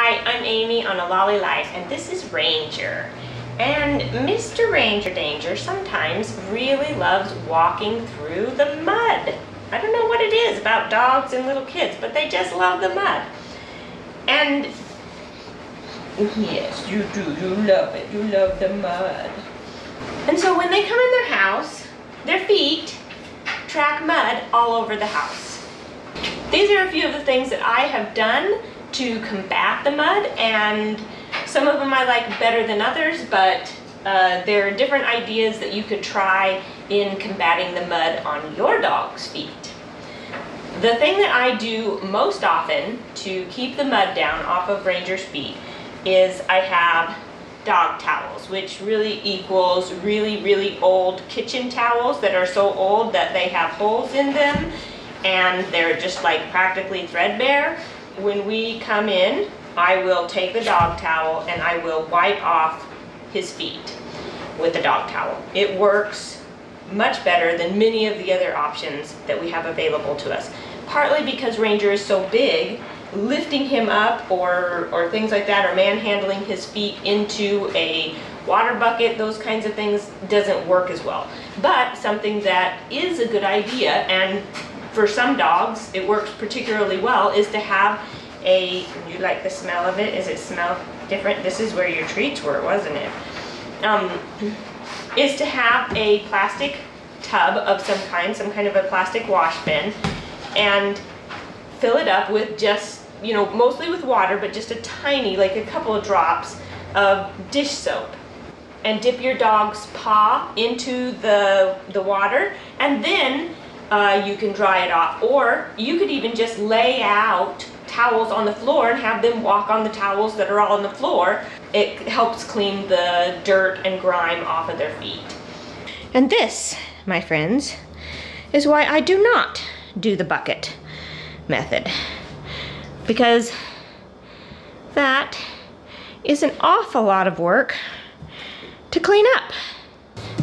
Hi, I'm Amy on A Lolly Life, and this is Ranger. And Mr. Ranger Danger sometimes really loves walking through the mud. I don't know what it is about dogs and little kids, but they just love the mud. And yes, you do, you love it, you love the mud. And so when they come in their house, their feet track mud all over the house. These are a few of the things that I have done to combat the mud, and some of them I like better than others, but there are different ideas that you could try in combating the mud on your dog's feet. The thing that I do most often to keep the mud down off of Ranger's feet is I have dog towels, which really equals really old kitchen towels that are so old that they have holes in them and they're just like practically threadbare. When we come in, I will take the dog towel and I will wipe off his feet with the dog towel. It works much better than many of the other options that we have available to us. Partly because Ranger is so big, lifting him up or things like that, or manhandling his feet into a water bucket, those kinds of things doesn't work as well. But something that is a good idea, and for some dogs it works particularly well, is to have a, you like the smell of it? Does it smell different? This is where your treats were, wasn't it? Is to have a plastic tub of some kind of a plastic wash bin, and fill it up with just, you know, mostly with water, but just a tiny, like a couple of drops of dish soap. And dip your dog's paw into the water, and then you can dry it off. Or you could even just lay out towels on the floor and have them walk on the towels that are all on the floor. It helps clean the dirt and grime off of their feet. And this, my friends, is why I do not do the bucket method. Because that is an awful lot of work to clean up.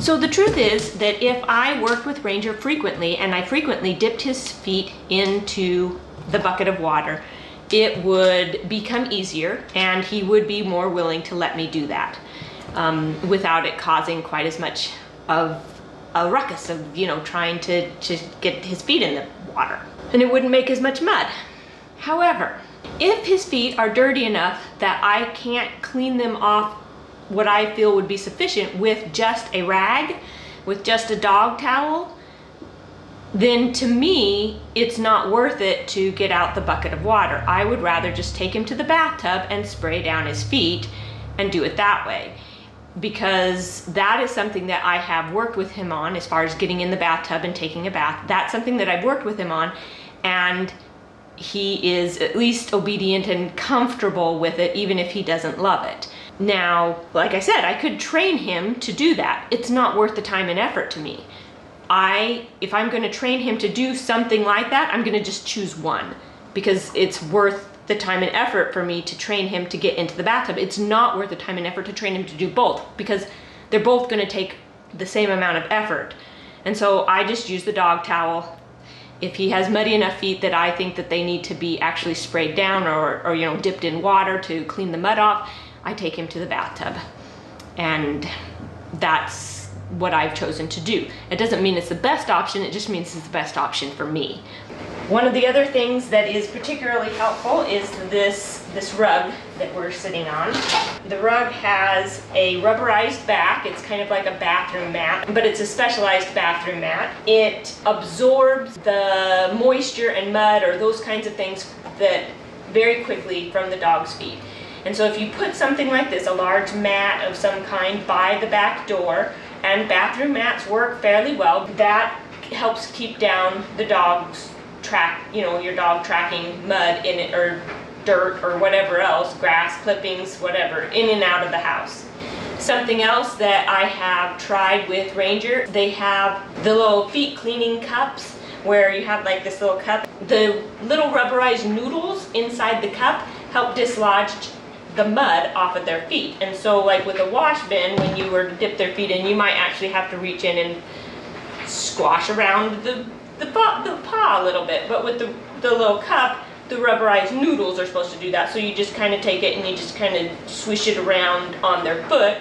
So the truth is that if I worked with Ranger frequently and I frequently dipped his feet into the bucket of water, it would become easier and he would be more willing to let me do that without it causing quite as much of a ruckus of, you know, trying to get his feet in the water. And it wouldn't make as much mud. However, if his feet are dirty enough that I can't clean them off what I feel would be sufficient with just a rag, with just a dog towel, then to me, it's not worth it to get out the bucket of water. I would rather just take him to the bathtub and spray down his feet and do it that way. Because that is something that I have worked with him on as far as getting in the bathtub and taking a bath. That's something that I've worked with him on, and he is at least obedient and comfortable with it, even if he doesn't love it. Now, like I said, I could train him to do that. It's not worth the time and effort to me. If I'm going to train him to do something like that, I'm going to just choose one, because it's worth the time and effort for me to train him to get into the bathtub. It's not worth the time and effort to train him to do both, because they're both going to take the same amount of effort. And so I just use the dog towel. If he has muddy enough feet that I think that they need to be actually sprayed down or you know, dipped in water to clean the mud off, I take him to the bathtub. And that's what I've chosen to do. It doesn't mean it's the best option, it just means it's the best option for me. One of the other things that is particularly helpful is this rug that we're sitting on. The rug has a rubberized back. It's kind of like a bathroom mat, but it's a specialized bathroom mat. It absorbs the moisture and mud or those kinds of things that very quickly from the dog's feet. And so if you put something like this, a large mat of some kind, by the back door, and bathroom mats work fairly well, that helps keep down the dog's your dog tracking mud in it, or dirt or whatever else, grass clippings, whatever, in and out of the house. Something else that I have tried with Ranger, they have the little feet cleaning cups where you have like this little cup. The little rubberized noodles inside the cup help dislodge the mud off of their feet. And so like with a wash bin, when you were to dip their feet in, you might actually have to reach in and squash around the paw a little bit. But with the little cup, the rubberized noodles are supposed to do that. So you just kind of take it and you just kind of swish it around on their foot,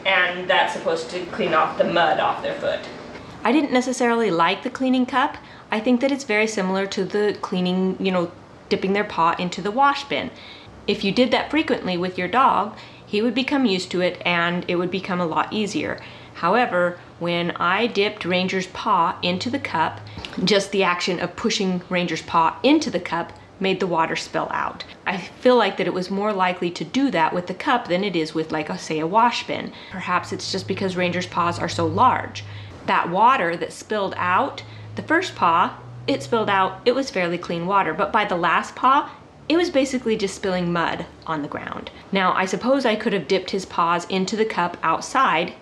and that's supposed to clean off the mud off their foot. I didn't necessarily like the cleaning cup. I think that it's very similar to the cleaning, you know, dipping their paw into the wash bin. If you did that frequently with your dog, he would become used to it and it would become a lot easier. However, when I dipped Ranger's paw into the cup, just the action of pushing Ranger's paw into the cup made the water spill out. I feel like that it was more likely to do that with the cup than it is with, like, say, a wash bin. Perhaps it's just because Ranger's paws are so large. That water that spilled out, the first paw, it spilled out, it was fairly clean water, but by the last paw, it was basically just spilling mud on the ground. Now, I suppose I could have dipped his paws into the cup outside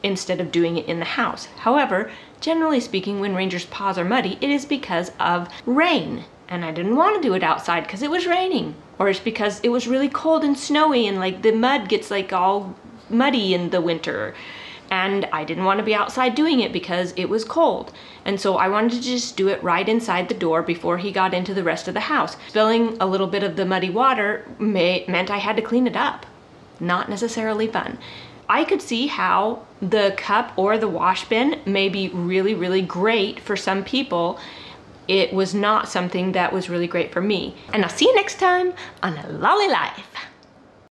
instead of doing it in the house. However, generally speaking, when Ranger's paws are muddy, it is because of rain. And I didn't want to do it outside because it was raining. Or it's because it was really cold and snowy and like the mud gets like all muddy in the winter. And I didn't want to be outside doing it because it was cold. And so I wanted to just do it right inside the door before he got into the rest of the house. Spilling a little bit of the muddy water meant I had to clean it up. Not necessarily fun. I could see how the cup or the wash bin may be really, really great for some people. It was not something that was really great for me. And I'll see you next time on A Lolly Life.